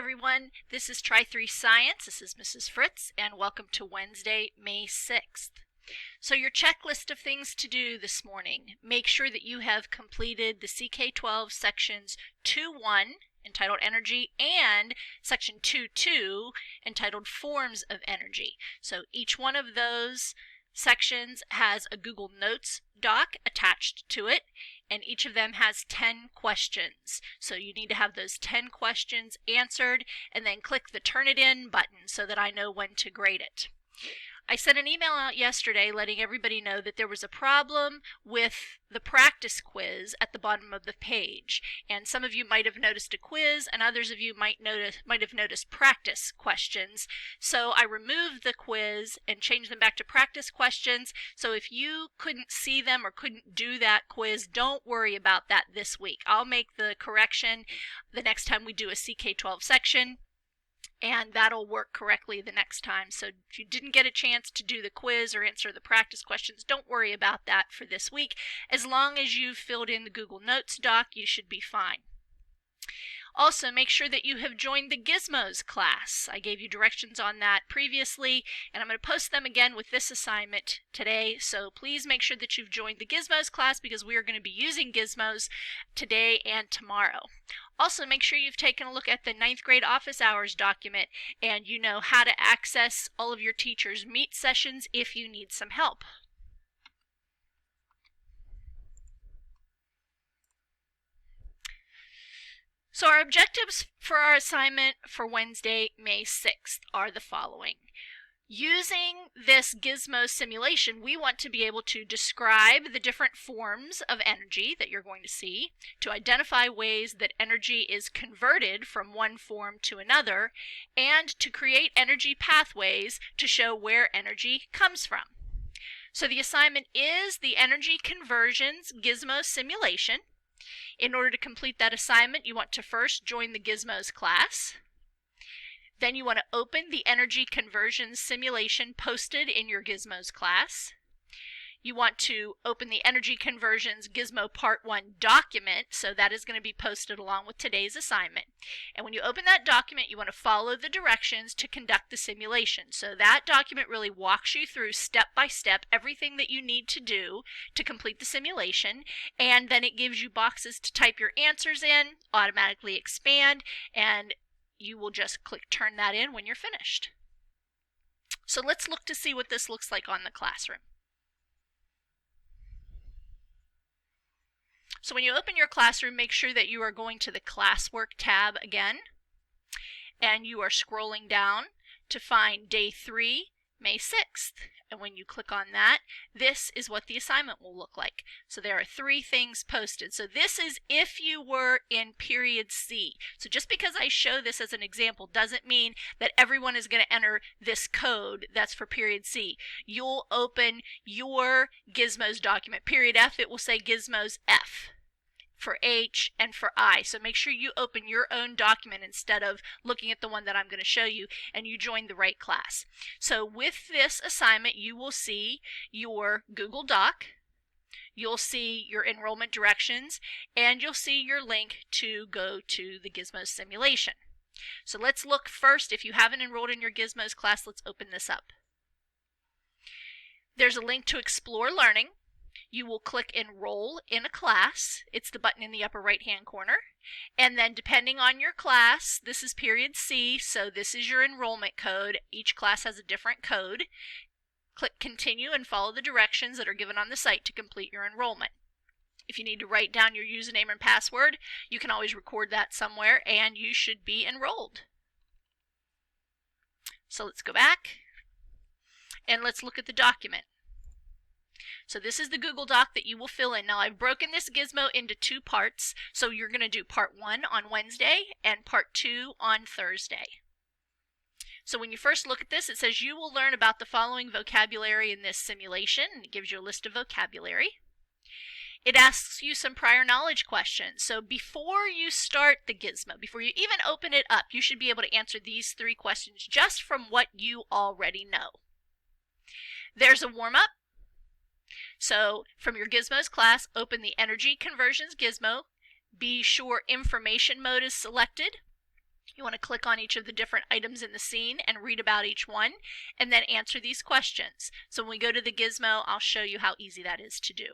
everyone, this is Try3 Science. This is Mrs. Fritz, and welcome to Wednesday, May 6th. So your checklist of things to do this morning. Make sure that you have completed the CK12 sections 2.1 entitled Energy and section 2.2 entitled Forms of Energy. So each one of those sections has a Google Notes doc attached to it, and each of them has 10 questions. So you need to have those 10 questions answered and then click the Turn It In button so that I know when to grade it. I sent an email out yesterday letting everybody know that there was a problem with the practice quiz at the bottom of the page. And some of you might have noticed a quiz, and others of you might have noticed practice questions. So I removed the quiz and changed them back to practice questions. So if you couldn't see them or couldn't do that quiz, don't worry about that this week. I'll make the correction the next time we do a CK12 section, and that'll work correctly the next time. So if you didn't get a chance to do the quiz or answer the practice questions, don't worry about that for this week. As long as you've filled in the Google Notes doc, you should be fine. Also, make sure that you have joined the Gizmos class. I gave you directions on that previously, and I'm going to post them again with this assignment today. So please make sure that you've joined the Gizmos class because we are going to be using Gizmos today and tomorrow. Also, make sure you've taken a look at the 9th grade office hours document and you know how to access all of your teachers' meet sessions if you need some help. So our objectives for our assignment for Wednesday, May 6th are the following. Using this Gizmo simulation, we want to be able to describe the different forms of energy that you're going to see, to identify ways that energy is converted from one form to another, and to create energy pathways to show where energy comes from. So the assignment is the Energy Conversions Gizmo simulation. In order to complete that assignment, you want to first join the Gizmos class. Then you want to open the energy conversion simulation posted in your Gizmos class. You want to open the Energy Conversions Gizmo Part 1 document, so that is going to be posted along with today's assignment. And when you open that document, you want to follow the directions to conduct the simulation. So that document really walks you through step by step everything that you need to do to complete the simulation, and then it gives you boxes to type your answers in, automatically expand, and you will just click Turn That In when you're finished. So let's look to see what this looks like on the classroom. So when you open your classroom, make sure that you are going to the Classwork tab again, and you are scrolling down to find Day 3, May 6th. And when you click on that, this is what the assignment will look like. So there are 3 things posted. So this is if you were in Period C. So just because I show this as an example doesn't mean that everyone is going to enter this code that's for Period C. You'll open your Gizmos document. Period F, it will say Gizmos F for H and for I. So make sure you open your own document instead of looking at the one that I'm going to show you, and you join the right class. So with this assignment, you will see your Google Doc, you'll see your enrollment directions, and you'll see your link to go to the Gizmos simulation. So let's look first. If you haven't enrolled in your Gizmos class, let's open this up. There's a link to Explore Learning. You will click Enroll in a Class. It's the button in the upper right hand corner. And then depending on your class, this is Period C, so this is your enrollment code. Each class has a different code. Click Continue and follow the directions that are given on the site to complete your enrollment. If you need to write down your username and password, you can always record that somewhere, and you should be enrolled. So let's go back and let's look at the document. So this is the Google Doc that you will fill in. Now I've broken this Gizmo into 2 parts. So you're going to do Part 1 on Wednesday and Part 2 on Thursday. So when you first look at this, it says you will learn about the following vocabulary in this simulation. And it gives you a list of vocabulary. It asks you some prior knowledge questions. So before you start the Gizmo, before you even open it up, you should be able to answer these 3 questions just from what you already know. There's a warm-up. So from your Gizmos class, open the Energy Conversions Gizmo. Be sure Information Mode is selected. You want to click on each of the different items in the scene and read about each one, and then answer these questions. So when we go to the gizmo, I'll show you how easy that is to do.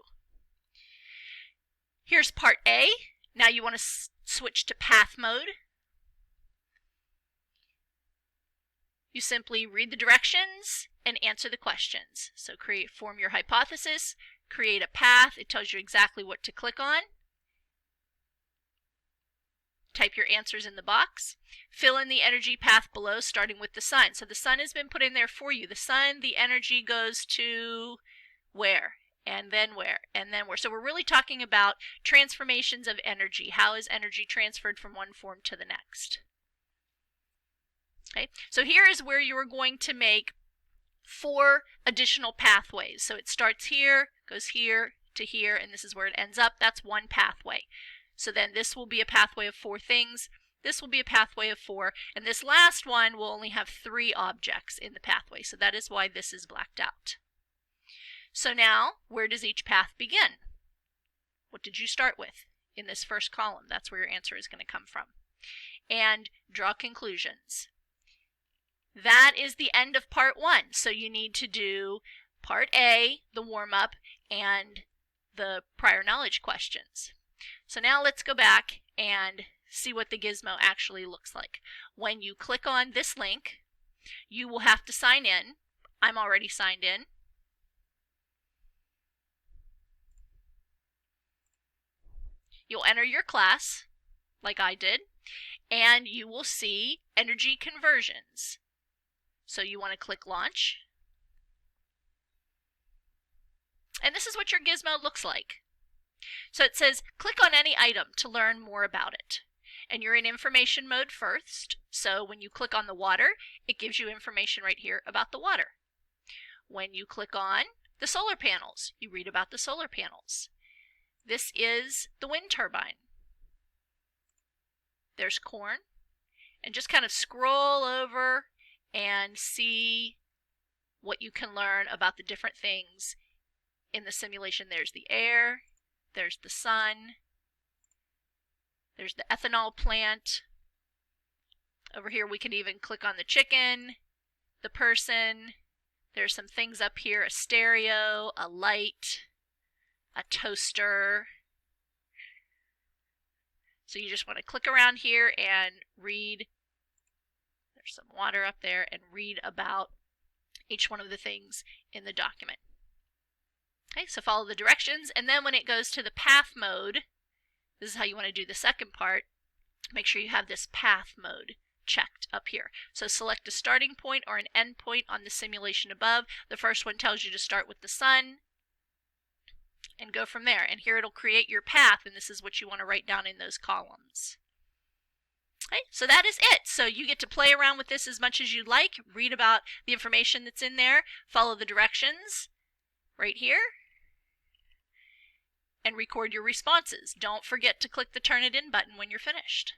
Here's part A. Now you want to switch to path mode. You simply read the directions and answer the questions. So form your hypothesis, create a path. It tells you exactly what to click on. Type your answers in the box. Fill in the energy path below, starting with the sun. So the sun has been put in there for you. The sun, the energy goes to where? And then where? And then where? So we're really talking about transformations of energy. How is energy transferred from one form to the next? Okay, so here is where you are going to make 4 additional pathways. So it starts here, goes here to here, and this is where it ends up. That's one pathway. So then this will be a pathway of 4 things. This will be a pathway of 4. And this last one will only have 3 objects in the pathway. So that is why this is blacked out. So now, where does each path begin? What did you start with in this first column? That's where your answer is going to come from. And draw conclusions. That is the end of part 1. So you need to do part A, the warm-up, and the prior knowledge questions. So now let's go back and see what the gizmo actually looks like. When you click on this link, you will have to sign in. I'm already signed in. You'll enter your class, like I did, and you will see energy conversions. So you want to click launch. And this is what your gizmo looks like. So it says click on any item to learn more about it. And you're in information mode first. So when you click on the water, it gives you information right here about the water. When you click on the solar panels, you read about the solar panels. This is the wind turbine. There's corn. And just kind of scroll over and see what you can learn about the different things in the simulation. There's the air, there's the sun, there's the ethanol plant. Over here we can even click on the chicken, the person. There's some things up here, a stereo, a light, a toaster. So you just want to click around here and read. There's some water up there, and read about each one of the things in the document. Okay, so follow the directions, and then when it goes to the path mode, this is how you want to do the second part. Make sure you have this path mode checked up here. So select a starting point or an end point on the simulation above. The first one tells you to start with the sun and go from there. And here it'll create your path, and this is what you want to write down in those columns. Okay, so that is it. So you get to play around with this as much as you'd like, read about the information that's in there, follow the directions right here, and record your responses. Don't forget to click the Turn It In button when you're finished.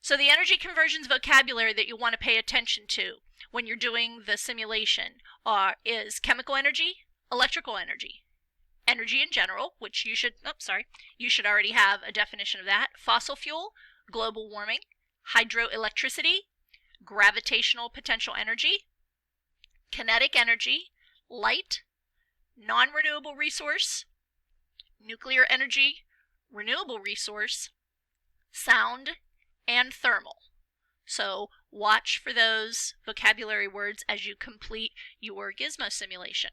So the energy conversions vocabulary that you'll want to pay attention to when you're doing the simulation is chemical energy, electrical energy, energy in general, which you should already have a definition of that, fossil fuel, global warming, hydroelectricity, gravitational potential energy, kinetic energy, light, non-renewable resource, nuclear energy, renewable resource, sound, and thermal. So watch for those vocabulary words as you complete your gizmo simulation.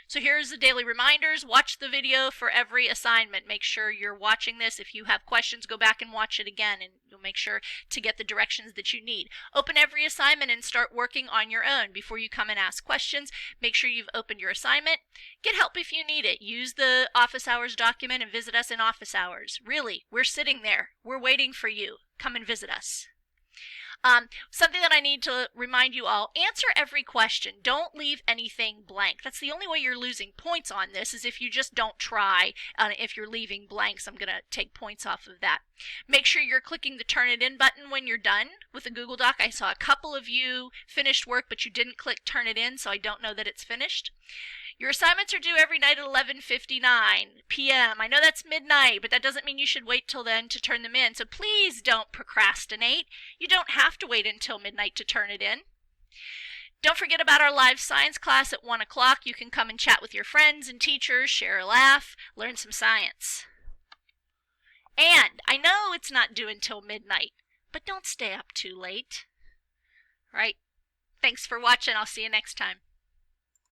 So here's the daily reminders. Watch the video for every assignment. Make sure you're watching this. If you have questions, go back and watch it again, and you'll make sure to get the directions that you need. Open every assignment and start working on your own. Before you come and ask questions, make sure you've opened your assignment. Get help if you need it. Use the office hours document and visit us in office hours. Really, we're sitting there. We're waiting for you. Come and visit us. Something that I need to remind you all, answer every question. Don't leave anything blank. That's the only way you're losing points on this, is if you just don't try. If you're leaving blanks, I'm going to take points off of that. Make sure you're clicking the Turn It In button when you're done with the Google Doc. I saw a couple of you finished work, but you didn't click Turn It In, so I don't know that it's finished. Your assignments are due every night at 11:59 p.m. I know that's midnight, but that doesn't mean you should wait till then to turn them in. So please don't procrastinate. You don't have to wait until midnight to turn it in. Don't forget about our live science class at 1 o'clock. You can come and chat with your friends and teachers, share a laugh, learn some science. And I know it's not due until midnight, but don't stay up too late. All right? Thanks for watching. I'll see you next time.